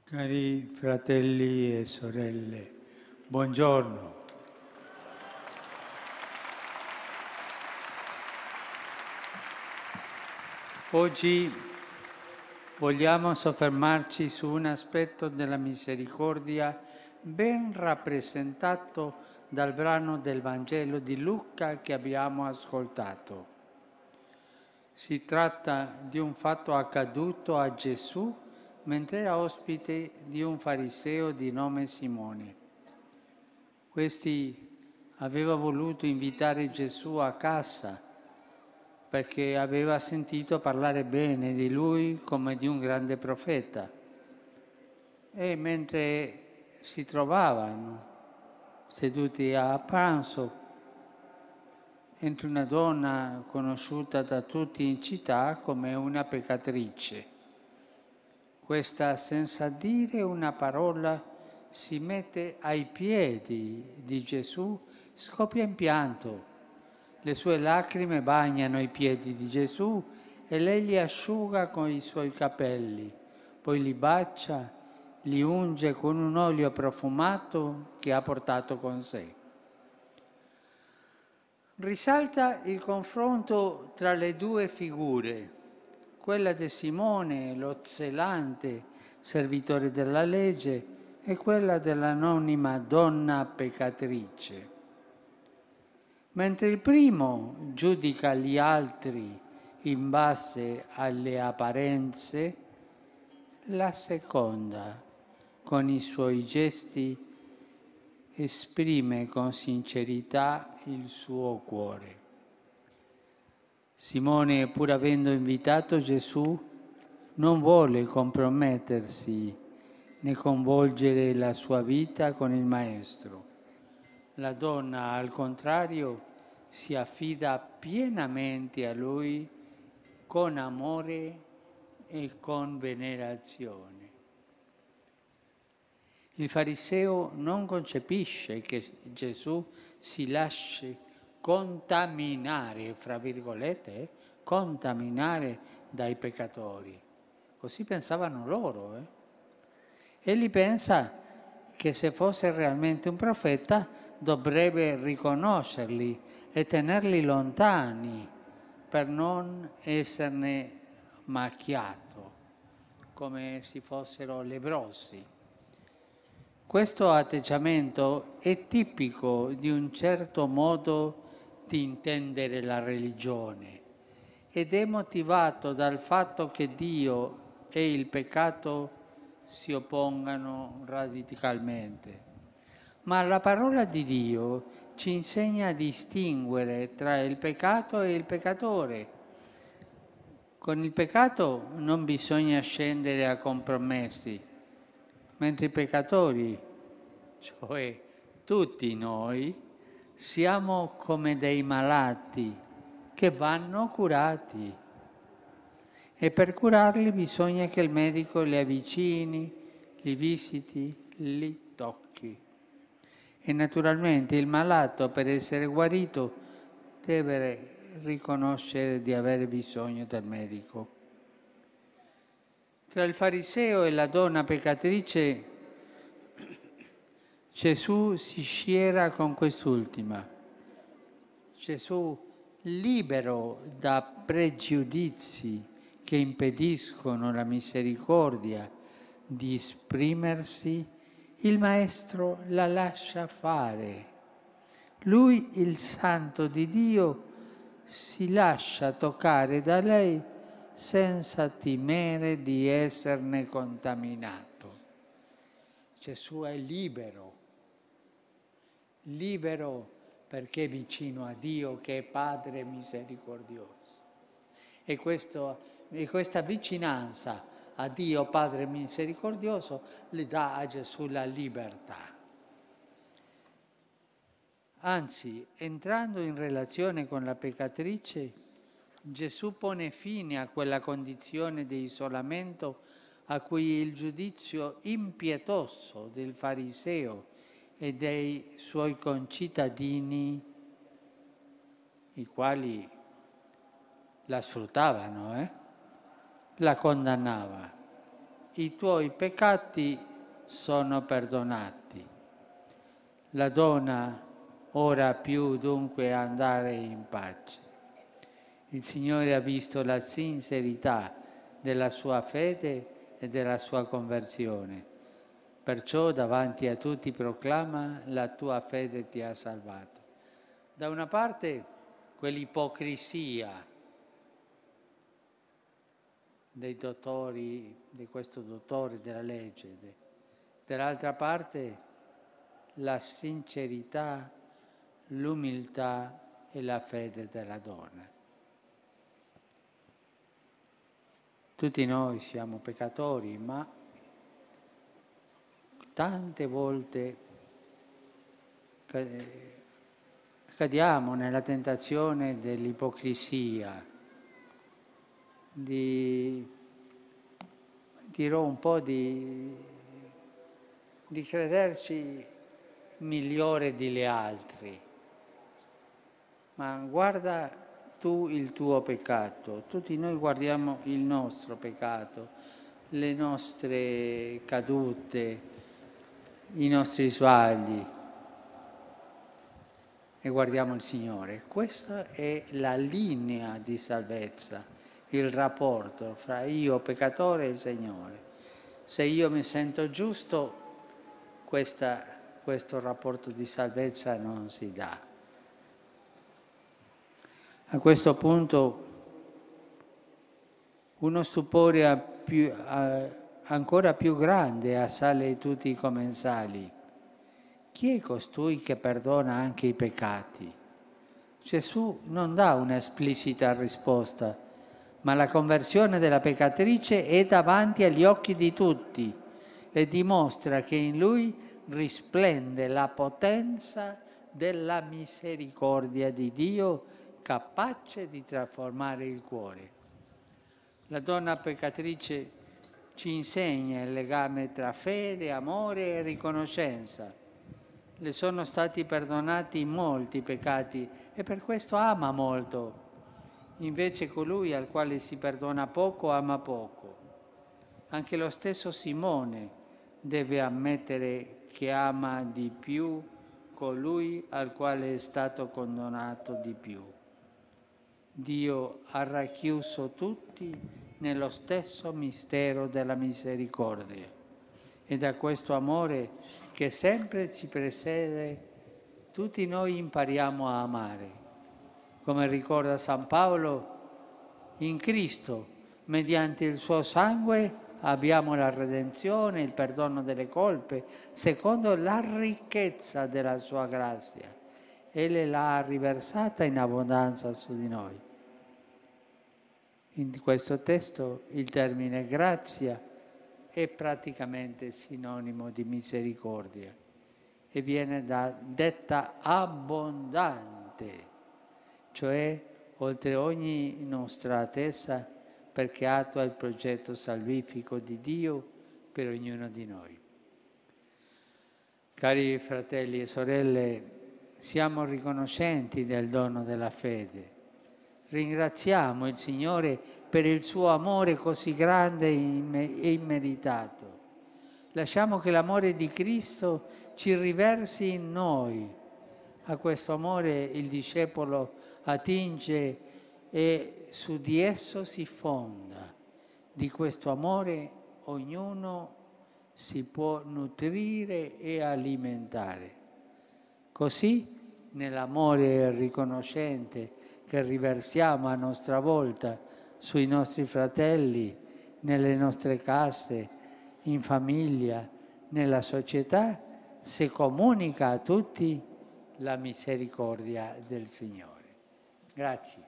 Cari fratelli e sorelle, buongiorno. Oggi vogliamo soffermarci su un aspetto della misericordia ben rappresentato dal brano del Vangelo di Luca che abbiamo ascoltato. Si tratta di un fatto accaduto a Gesù mentre era ospite di un fariseo di nome Simone. Questi aveva voluto invitare Gesù a casa perché aveva sentito parlare bene di lui come di un grande profeta. E mentre si trovavano seduti a pranzo, entra una donna conosciuta da tutti in città come una peccatrice. Questa, senza dire una parola, si mette ai piedi di Gesù, scoppia in pianto. Le sue lacrime bagnano i piedi di Gesù e lei li asciuga con i suoi capelli, poi li bacia, li unge con un olio profumato che ha portato con sé. Risalta il confronto tra le due figure, quella di Simone, lo zelante servitore della legge, e quella dell'anonima donna peccatrice. Mentre il primo giudica gli altri in base alle apparenze, la seconda, con i suoi gesti, esprime con sincerità il suo cuore. Simone, pur avendo invitato Gesù, non vuole compromettersi né coinvolgere la sua vita con il Maestro. La donna, al contrario, si affida pienamente a Lui con amore e con venerazione. Il fariseo non concepisce che Gesù si lasci contaminare, fra virgolette, contaminare dai peccatori. Così pensavano loro. Egli pensa che se fosse realmente un profeta dovrebbe riconoscerli e tenerli lontani per non esserne macchiato, come se fossero lebbrosi. Questo atteggiamento è tipico di un certo modo di intendere la religione ed è motivato dal fatto che Dio e il peccato si oppongano radicalmente. Ma la parola di Dio ci insegna a distinguere tra il peccato e il peccatore. Con il peccato non bisogna scendere a compromessi, mentre i peccatori, cioè tutti noi, siamo come dei malati che vanno curati. E per curarli bisogna che il medico li avvicini, li visiti, li tocchi. E naturalmente il malato, per essere guarito, deve riconoscere di avere bisogno del medico. Tra il fariseo e la donna peccatrice, Gesù si schiera con quest'ultima. Gesù, libero da pregiudizi che impediscono la misericordia di esprimersi, il Maestro la lascia fare. Lui, il Santo di Dio, si lascia toccare da lei senza temere di esserne contaminato. Gesù è libero perché è vicino a Dio che è Padre misericordioso. E questa vicinanza a Dio Padre misericordioso le dà a Gesù la libertà. Anzi, entrando in relazione con la peccatrice, Gesù pone fine a quella condizione di isolamento a cui il giudizio impietoso del fariseo e dei suoi concittadini, i quali la sfruttavano, la condannava. i tuoi peccati sono perdonati. La donna ora più dunque andare in pace. Il Signore ha visto la sincerità della sua fede e della sua conversione. Perciò davanti a tutti proclama: la tua fede ti ha salvato. Da una parte quell'ipocrisia dei dottori, di questo dottore della legge, dall'altra parte la sincerità, l'umiltà e la fede della donna. Tutti noi siamo peccatori, ma tante volte cadiamo nella tentazione dell'ipocrisia, dirò un po' di crederci migliore degli altri. Ma guarda tu il tuo peccato, tutti noi guardiamo il nostro peccato, le nostre cadute, i nostri sbagli e guardiamo il Signore. Questa è la linea di salvezza, il rapporto fra io peccatore e il Signore. Se io mi sento giusto, questo rapporto di salvezza non si dà. A questo punto uno stupore ancora più grande assale tutti i commensali. Chi è costui che perdona anche i peccati? Gesù non dà un'esplicita risposta, ma la conversione della peccatrice è davanti agli occhi di tutti e dimostra che in lui risplende la potenza della misericordia di Dio, capace di trasformare il cuore. La donna peccatrice ci insegna il legame tra fede, amore e riconoscenza. Le sono stati perdonati molti peccati e per questo ama molto. Invece colui al quale si perdona poco ama poco. Anche lo stesso Simone deve ammettere che ama di più colui al quale è stato condannato di più. Dio ha racchiuso tutti nello stesso mistero della misericordia e da questo amore che sempre ci precede tutti noi impariamo a amare. Come ricorda San Paolo, in Cristo, mediante il suo sangue, abbiamo la redenzione, il perdono delle colpe, secondo la ricchezza della sua grazia. Egli l'ha riversata in abbondanza su di noi. In questo testo il termine grazia è praticamente sinonimo di misericordia e viene detta abbondante, cioè oltre ogni nostra attesa, perché attua il progetto salvifico di Dio per ognuno di noi. Cari fratelli e sorelle, siamo riconoscenti del dono della fede. Ringraziamo il Signore per il suo amore così grande e immeritato. Lasciamo che l'amore di Cristo ci riversi in noi. A questo amore il discepolo attinge e su di esso si fonda. Di questo amore ognuno si può nutrire e alimentare. Così, nell'amore riconoscente che riversiamo a nostra volta sui nostri fratelli, nelle nostre case, in famiglia, nella società, si comunica a tutti la misericordia del Signore. Grazie.